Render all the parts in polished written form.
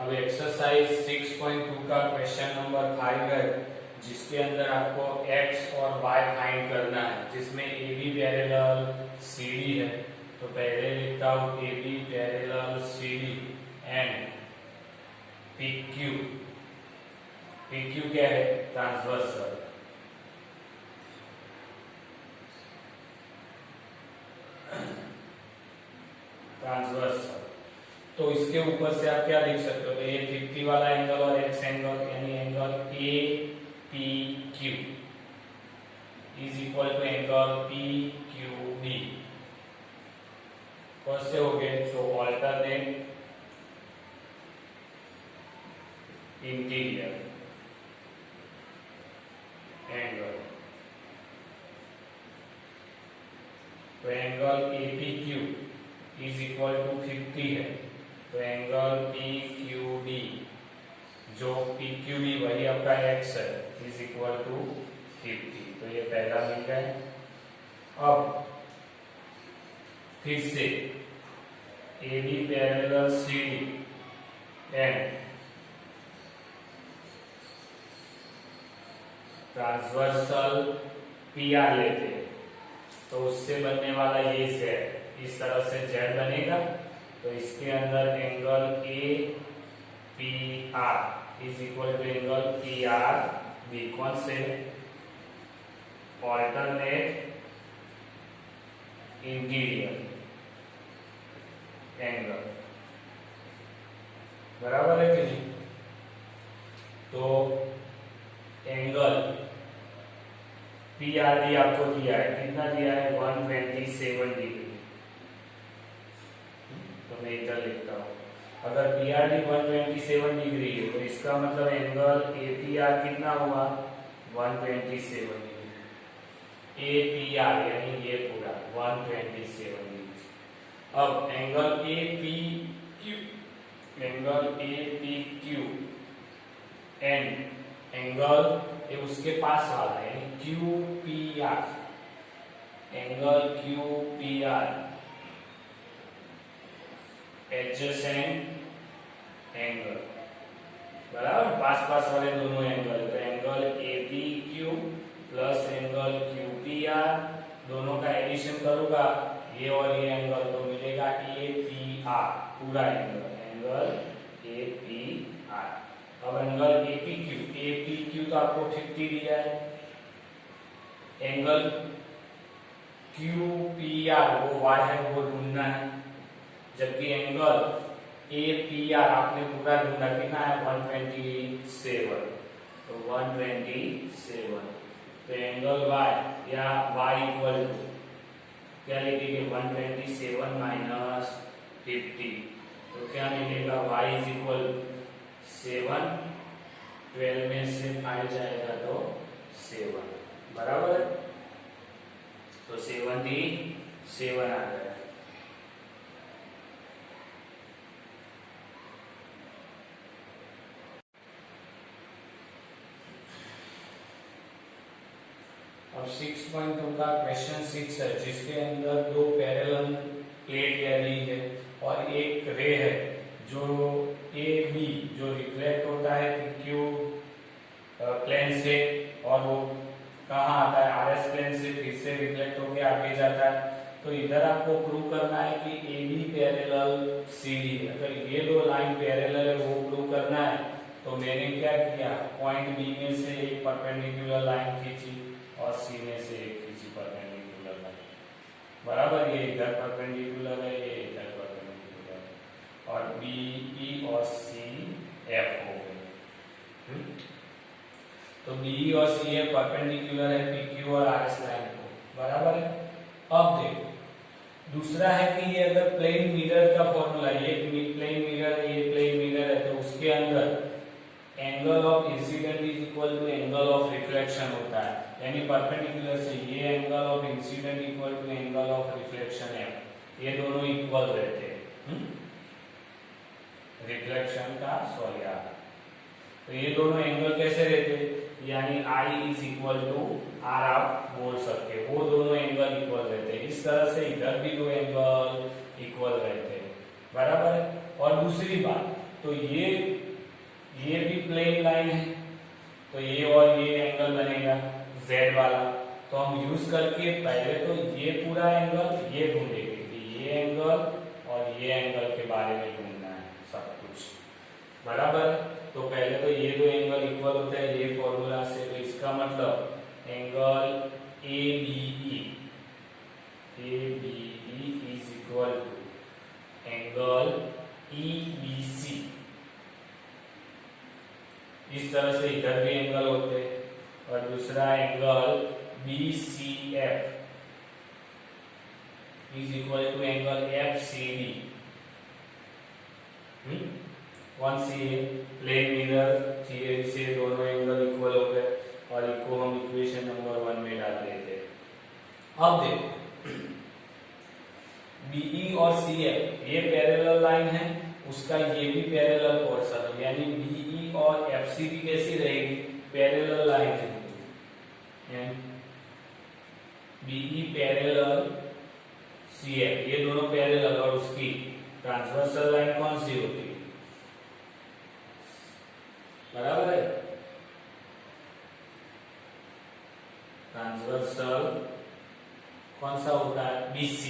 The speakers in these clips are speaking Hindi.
अब एक्सरसाइज 6.2 का क्वेश्चन नंबर 5 है, जिसके अंदर आपको x और y फाइंड करना है, जिसमें AB पैरेलल CD है। तो पहले लिखता हूँ AB parallel CD and PQ। PQ क्या है? ट्रांसवर्सल। ट्रांसवर्सल। तो इसके ऊपर से आप क्या लिख सकते हो? तो ये 50 वाला एंगल और x एंगल यानी angle APQ is equal to angle PQD। कौन से हो गए? तो ऑल्टरनेट इंटीरियर एंगल। तो angle APQ is equal to 50 है, तो एंगल PQD जो PQD वही आपका x है इज इक्वल टू 50। तो ये पहला मिल गया। अब फिर से AB parallel CD and transversal PR लेते हैं, तो उससे बनने वाला ये सेट इस तरह से Z बनेगा। तो इसके अंदर angle APR is equal to angle PRB। कौन से? Alternate interior angle. बराबर है कि नहीं? तो एंगल PRD आपको दिया है, कितना दिया है? 127 डिग्री। तो मैं इधर लिखता हूँ, अगर PRD 127 डिग्री है तो इसका मतलब एंगल APR कितना हुआ? 127 डिग्री। APR यानी ये पूरा 127 डिग्री। अब एंगल APQ एंड एंगल ये उसके पास वाला है यानी QPR, angle QPR adjacent angle. बराबर, पास पास वाले दोनों एंगल। तो angle APQ plus angle QPR दोनों का एडिशन करूंगा, ये और ये एंगल, तो मिलेगा APR पूरा एंगल, एंगल APR। अब एंगल APQ तो आपको 50 दिया है, एंगल QPR वो y है, वो ढूंढना है, जबकि एंगल APR आपने पूरा ढूंढा, कितना है? 127। तो 127, तो एंगल y या y इक्वल टू क्या लिखेंगे? 127 माइनस 50। तो क्या मिलेगा? y इज इक्वल 7, 12 में से 5 जाएगा तो 7। बराबर है? तो 77 आ गया। अब 6.2 का क्वेश्चन 6 है, जिसके अंदर दो पैरेलल प्लेट या ली है और एक रे है जो AB जो रिफ्लेक्ट होता है PQ प्लेन से, और वो कहाँ आता है? RS प्लेन से फिर से रिफ्लेक्ट होके आगे जाता है। तो इधर आपको प्रूव करना है कि AB पैरेलल CD। अगर ये दो लाइन पैरेलल है वो प्रूव करना है, तो मैंने क्या किया? पॉइंट B में से एक परपेंडिकुलर लाइन खींची और C में से एक खींची परपेंडिकुलर लाइन। बराबर, ये इधर परपेंडिकुलर है, ये इधर परपेंडिकुलर है, और BE और CF हो गए। तो BE और CF परपेंडिकुलर है PQ और RS लाइन को। बराबर है? अब देखो, दूसरा है कि ये अगर प्लेन मिरर का फॉर्मूला, ये प्लेन मिरर है, ये प्लेन मिरर है, तो उसके अंदर angle of incidence is equal to angle of reflection होता है, यानी परपेंडिकुलर से ये angle of incidence equal to angle of reflection है, ये दोनों इक्वल रहते हैं रिफ्लेक्शन का सॉरी। तो ये दोनों एंगल कैसे रहते? यानी I is equal to R आप बोल सकते हैं, वो दोनों एंगल इक्वल रहते हैं। इस तरह से इधर भी दो एंगल इक्वल रहते हैं। बराबर है? और दूसरी बात, तो ये भी प्लेन लाइन है, तो ये और ये एंगल बनेगा z वाला। तो हम यूज करके पहले तो ये पूरा एंगल ये ढूंढेंगे कि ये एंगल और ये एंगल के बारे में ढूंढना है सब कुछ, बराबर। तो पहले तो ये दो एंगल इक्वल होते हैं ये फॉर्मूला से, तो इसका मतलब angle ABE is equal to angle EBC। इस तरह से इधर भी एंगल होते हैं, और दूसरा angle BCF is equal to angle FCD। कौन सी है? प्लेन मिरर थियरी से दोनों एंगल इक्वल हो गए और इनको हम इक्वेशन नंबर 1 में डाल देते हैं। अब देखो BE और CF ये पैरेलल लाइन है, उसका ये भी पैरेलल पोर्शन है, यानी BE और FCD कैसी रहेगी? पैरेलल लाइन है, BE पैरेलल CF, ये दोनों पैरेलल, और उसकी ट्रांसवर्सल लाइन कौन सी होती है? बराबर है, ट्रांसवर्सल कौन सा होता है? BC।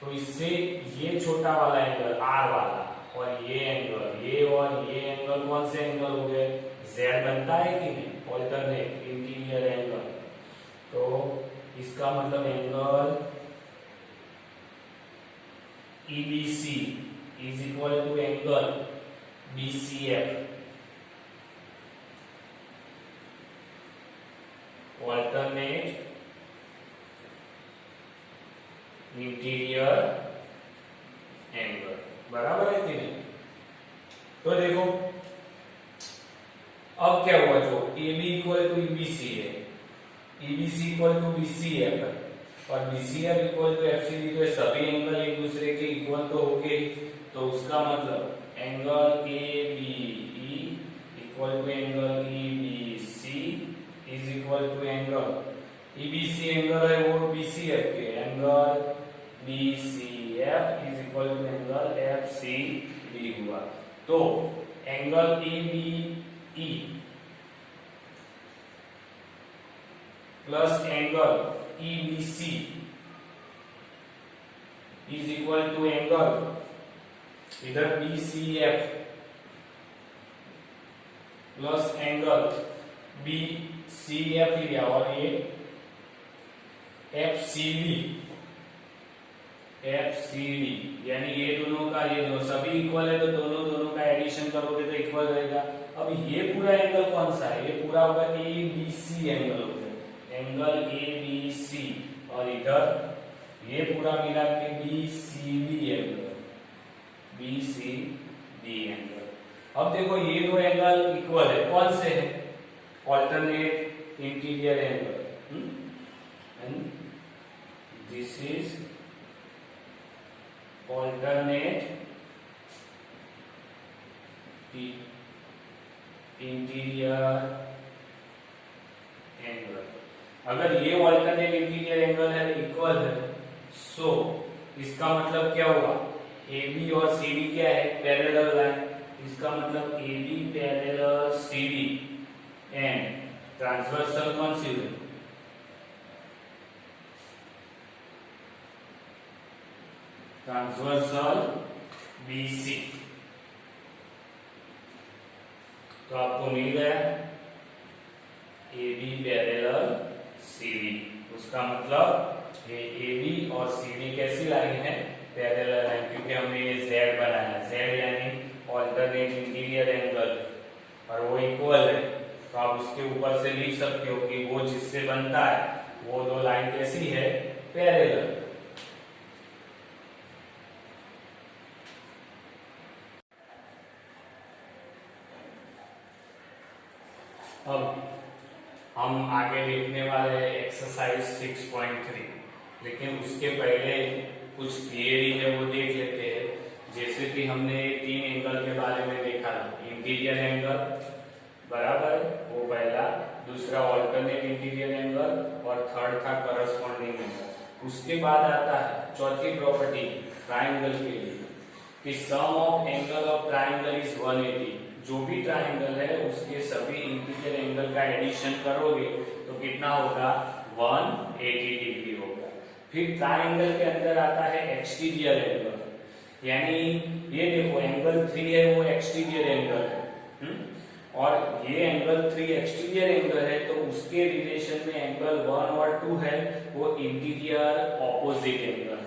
तो इससे ये छोटा वाला एंगल R वाला और ये एंगल ये और ये एंगल कौन से एंगल हो गए? Z बनता है कि नहीं? Alternate interior angle. तो इसका मतलब angle EBC is equal to angle BCF, alternate interior angle, बराबर है कि नहीं? तो देखो अब क्या हुआ, जो AB इक्वल टू EBC है, EBC इक्वल टू BCF है और BCF इक्वल टू FCD, तो सभी एंगल एक दूसरे के इक्वल तो हो गए। तो उसका मतलब angle ABE equal to angle EBC is equal to angle EBC angle है वो BCF के, angle BCF is equal to angle FCD हुआ। तो angle ABE plus angle EBC is equal to angle इधर BCF प्लस एंगल BCF लिया और ये FCD, यानी ये दोनों का ये दोनों सभी इक्वल है, तो दोनों का एडिशन करोगे तो इक्वल रहेगा। अब ये पूरा एंगल कौन सा है? ये पूरा होगा ABC एंगल हो गया, एंगल ABC, और इधर ये पूरा मिला के BCD एंगल। अब देखो ये दो एंगल इक्वल है, कौन से है? Alternate interior angle, and this is alternate interior angle. अगर ये ऑल्टरनेट इंटीरियर एंगल है, इक्वल है, सो इसका मतलब क्या हुआ? AB और CD क्या है? Parallel line. इसका मतलब AB parallel CD and transversal कौन सी हुई? Transversal BC। तो आपको मिल गया AB पैरेलल CD। उसका मतलब ये AB और CD कैसी लाइन है? पैरेलल लाइन, क्योंकि हमने ये Z बनाया, Z यानी ऑल्टरनेट इंटीरियर एंगल, और वो इक्वल है। तो आप उसके ऊपर से लिख सकते हो कि वो जिससे बनता है वो दो लाइन कैसी है? पैरेलल। अब हम आगे लिखने वाले हैं एक्सरसाइज 6.3, लेकिन उसके पहले कुछ थियरी है वो देख लेते हैं। जैसे कि हमने 3 एंगल के बारे में देखा, इंटीरियर एंगल बराबर वो पहला, दूसरा ऑल्टरनेट इंटीरियर एंगल और थर्ड था करस्पॉन्डिंग एंगल। उसके बाद आता है चौथी प्रॉपर्टी ट्राइंगल के लिए, कि sum of angle of triangle is 180। जो भी ट्राइंगल है उसके सभी इंटीरियर एंगल का एडिशन करोगे तो कितना होगा 180 डिग्री होगा। फिर ट्राइंगल के अंदर आता है एक्सटीरियर एंगल, यानी ये देखो एंगल 3 है वो एक्सटीरियर एंगल है, और ये एंगल 3 एक्सटीरियर एंगल है तो उसके रिलेशन में एंगल 1 और 2 है वो इंटीरियर ऑपोजिट एंगल है,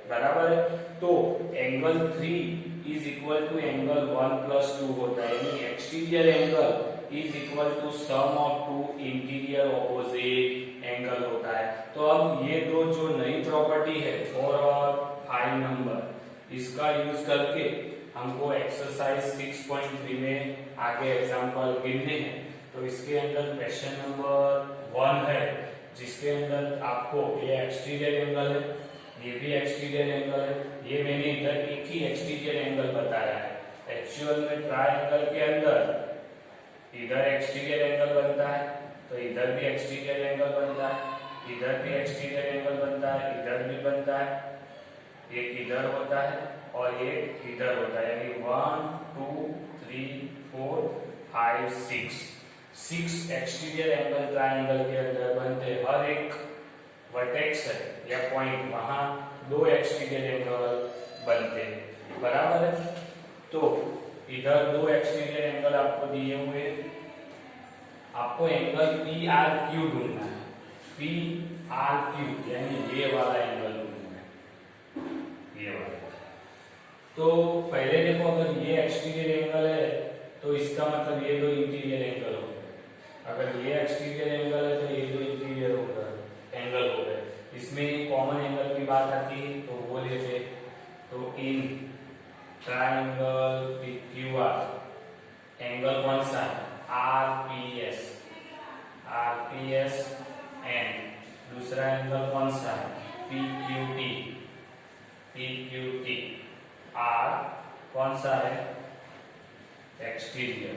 बराबर है। तो angle 3 is equal to angle 1 plus 2 होता है, यानी exterior angle is equal to sum of two interior opposite angle होता है। तो अब ये दो जो नई प्रॉपर्टी है 4 और 5 नंबर, इसका यूज करके हमको एक्सरसाइज 6.3 में आगे एग्जांपल गिनने हैं। तो इसके अंदर क्वेश्चन नंबर 1 है जिसके अंदर आपको ये एक्सटीरियर एंगल है, ये भी एक्सटीरियर एंगल है, ये मैंने इधर एक ही एक्सटीरियर एंगल बताया है। एक्चुअल में ट्रायंगल के अंदर इधर एक्सटीरियर एंगल बनता है तो इधर भी एक्सटीरियर एंगल बनता है, इधर भी एक्सटीरियर एंगल बनता है, इधर भी बनता है, एक इधर होता है और एक इधर होता है, यानी 1 2 3 4 5 6 एक्सटीरियर एंगल ट्रायंगल के अंदर बनते। हर एक वर्टेक्स है या पॉइंट वहां 2 एक्सटीरियर एंगल बनते हैं, बराबर है। तो इधर 2 एक्सटीरियर एंगल आपको दिए हुए, आपको एंगल पी आर क्यू ढूंढना है, पी आर क्यू यानी ये वाला एंगल ढूंढना है, ये वाला। तो पहले देखो अगर ये एक्सटीरियर एंगल है तो इसका मतलब ये दो इंटीरियर एंगल हो गए, अगर ये एक्सटीरियर एंगल है तो ये दो इंटीरियर एंगल हो गए। इसमें कॉमन एंगल की बात आती है तो वो लेते, तो इन ट्रायंगल PQR एंगल कौन सा है RPS, एंड दूसरा एंगल कौन सा है PQT, R कौन सा है एक्सटीरियर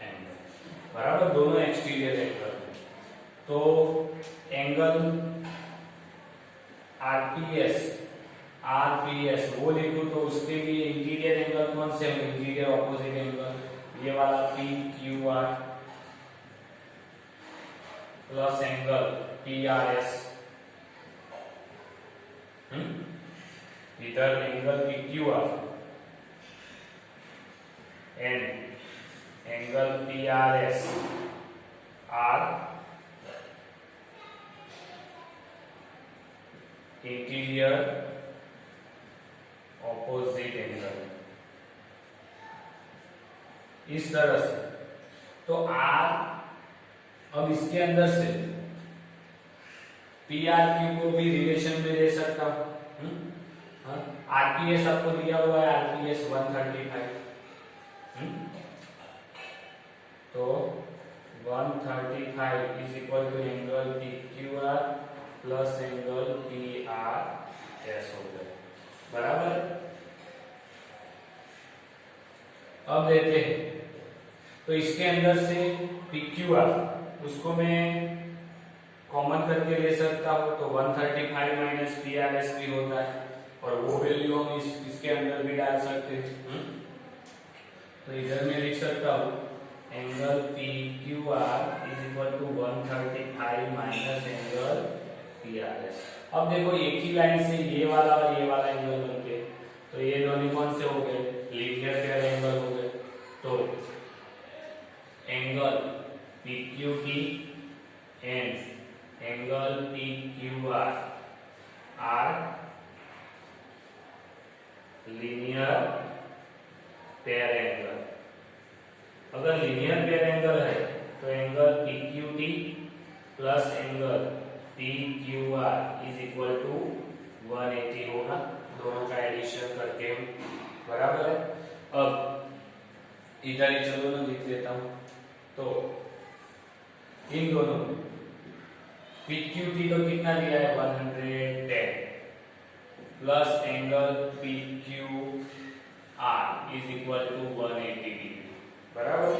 एंगल, बराबर, दोनों एक्सटीरियर एंगल। तो एंगल आरपीएस वो लिखूं तो उसके लिए इंटीरियर एंगल कौन से होंगे, इंटीरियर ऑपोजिट एंगल, ये वाला PQR प्लस एंगल PRS, इधर angle PQR and angle PRS are interior opposite angle, इस तरह से। तो आर, अब इसके अंदर से PRQ को भी रिलेशन में ले सकता हूं। आरपीएस आपको दिया हुआ है आरपीएस 135, तो 135 is equal to angle PQR plus angle PRS हो गया, बराबर। अब लेते हैं तो इसके अंदर से PQR उसको मैं कॉमन करके ले सकता हूं, तो 135 माइनस PRS भी होता है और वो वैल्यू हम इसके अंदर भी डाल सकते हैं। तो इधर मैं लिख सकता हूं angle PQR is equal to 135 minus angle PRS। अब देखो एक ही लाइन से ये वाला और ये वाला एंगल बनते, तो ये दोनों कौन से हो गए, लीनियर पेयर एंगल हो गए। तो angle PQT and angle PQR are linear pair angle. अगर लीनियर पेयर एंगल है तो angle PQT plus angle PQR is equal to 180 होगा, दोनों का एडिशन करके, बराबर है। अब इधर ही चलो मैं लिख देता हूं, तो इन दोनों में PQT तो कितना दिया है 110 plus angle PQR is equal to 180 degree, बराबर।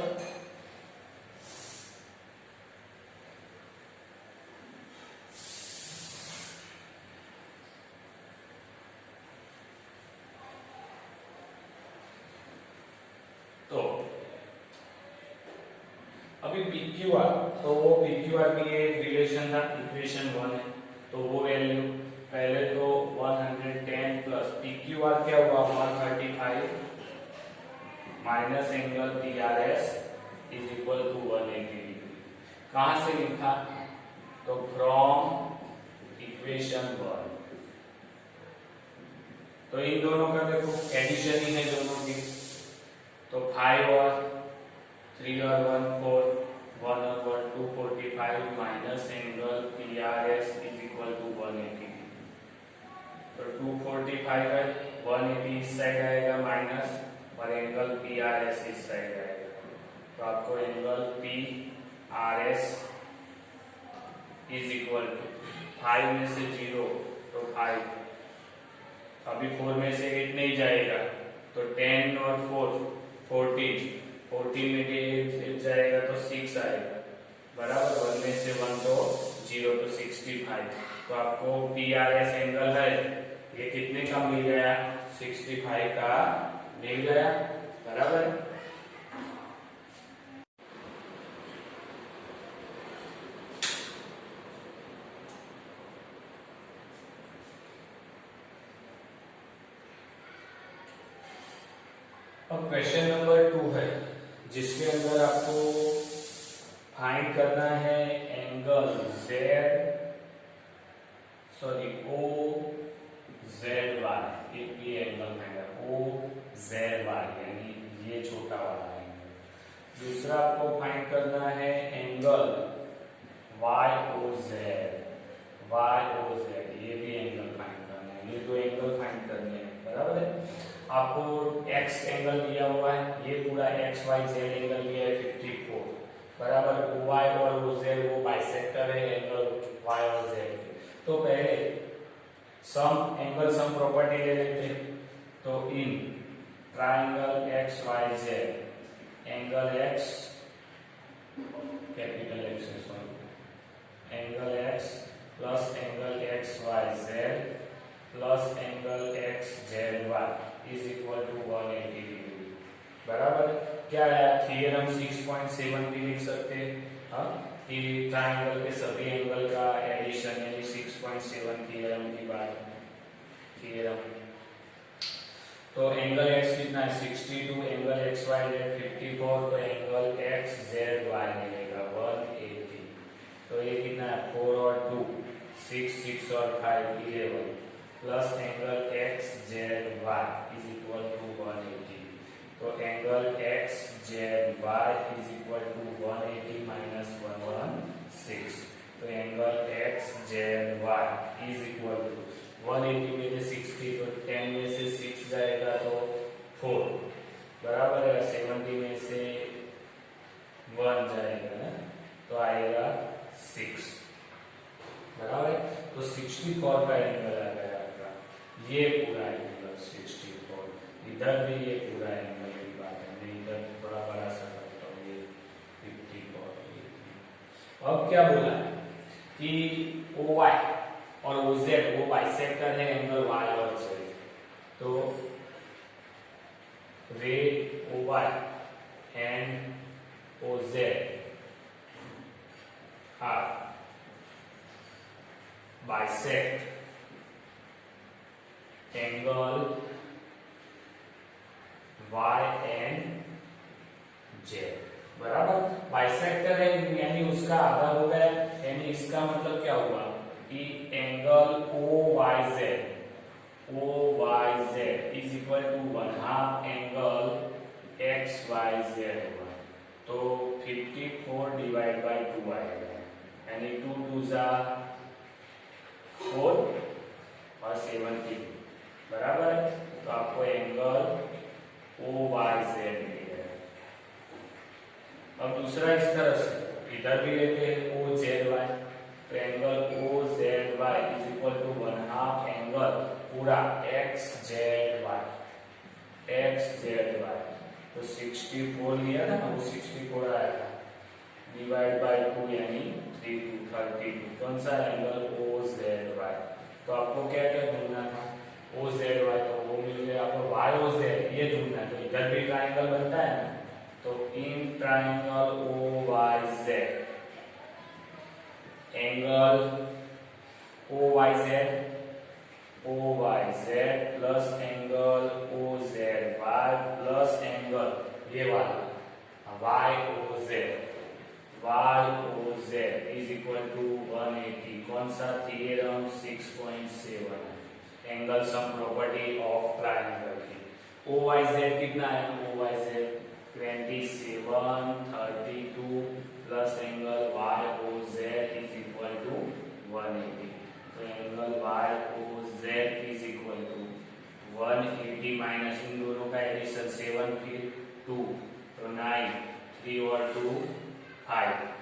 अभी PQR, तो वो PQR की एक रिलेशन था, इक्वेशन 1 है, तो वो वैल्यू पहले तो 110 प्लस PQR क्या हुआ 135 minus angle PRS is equal to 180 degree. कहां से लिखा? तो फ्रॉम इक्वेशन 1। तो इन दोनों का देखो एडिशन ही है दोनों की, तो 5 और 3 और 1 4, 1 और 1 245 minus angle PRS is equal to 180। तो 245 है, 180 इस साइड आएगा माइनस और एंगल PRS इस साइड आएगा, तो आपको angle PRS is equal to 5 में से 0 तो 5, अभी 4 में से 8 नहीं जाएगा, तो 10 और 4 14, 14 में भी 8 जाएगा तो 6 आएगा, बराबर। 1 में से 1 तो 0 तो 65। तो आपको PRS एंगल है ये कितने का मिल गया? 65 का मिल गया, बराबर। अब क्वेश्चन नंबर 2 है, जिसके अंदर आपको फाइंड करना है एंगल OZY, ये एंगल है OZY, यानी ये छोटा वाला एंगल। दूसरा आपको फाइंड करना है एंगल YOZ, ये भी एंगल फाइंड करना है, ये दो एंगल फाइंड करने हैं, बराबर है। आपको x एंगल दिया हुआ है, ये पूरा XYZ एंगल दिया है 54, बराबर। Y और OZ वो बाइसेक्टर है एंगल Y और Z। तो पहले सम एंगल सम प्रॉपर्टी ले लेते हैं। तो in triangle XYZ angle X, capital X है, sorry, angle X plus angle XYZ plus angle XZY is equal to 180 degree, बराबर। क्या है? थ्योरम 6.7 भी लिख सकते हैं, हाँ, कि ट्राइंगल के सभी एंगल का एडिशन, यानी 6.7 थ्योरम की बात, थ्योरम। तो एंगल x कितना है 62, एंगल XYZ 54, तो एंगल XZY मिलेगा 180। तो ये कितना है 4 और 2 6, 6 और 5 11 plus angle XZY is equal to 180। तो angle XZY is equal to 180 minus 116। तो angle XZY is equal to 180 में से 60, तो 10 में से 6 जाएगा तो 4, बराबर है। 70 में से 1 जाएगा ना, तो आएगा 6, बराबर। तो 64 का एंगल आ गया आपका, ये पूरा एंगल 64। इधर भी ये पूरा एंगल की बात है, मैं इधर थोड़ा बड़ा सा करता हूँ, ये 54। अब क्या बोला है कि OY और OZ वो बाइसेक्टर है एंगल Y और Z। तो ray OY and OZ are bisect angle Y and Z, बराबर। बाइसेक्टर है यानी उसका आधा हो गया, यानी इसका मतलब क्या हुआ कि angle OYZ is equal to 1/2 angle XYZ होगा। तो 54 डिवाइड बाय 2 आएगा, यानी 2 2 जा 4 और 70, बराबर है। तो आपको एंगल OYZ मिल गया। अब दूसरा इस तरह से इधर भी लेते हैं OZY, तो angle OZY is equal to 1/2 angle पूरा XZY। तो 64 लिया था ना, वो 64 आया था, डिवाइड बाय 2 यानी 3 2 32। कौन सा एंगल OZY। तो आपको क्या क्या ढूंढना था, OZY, तो वो मिल गया आपको। YOZ ये ढूंढना है, तो इधर भी ट्राइंगल बनता है ना, तो in triangle OYZ O Y Z plus angle O Z Y plus angle ये वाला Y O Z is equal to 180। कौन सा थियरम? 6.7 angle sum property of triangle की। ओ वाई जेड कितना है? O Y Z 27 32 plus angle Y O Z is equal to 180। तो angle Y O Z is equal to 180 minus इन दोनों का एडिशन 7 फिर 2 तो 9 3 और 2 5।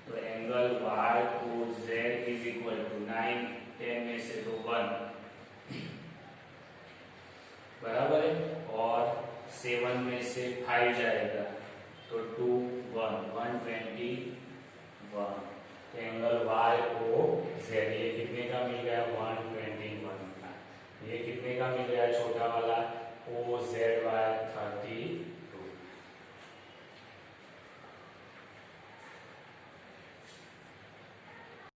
तो angle Y O Z is equal to 9 10 में से तो 1 बराबर है और 7 में से 5 जाएगा तो 2 1 121। तो एंगल वाई ओ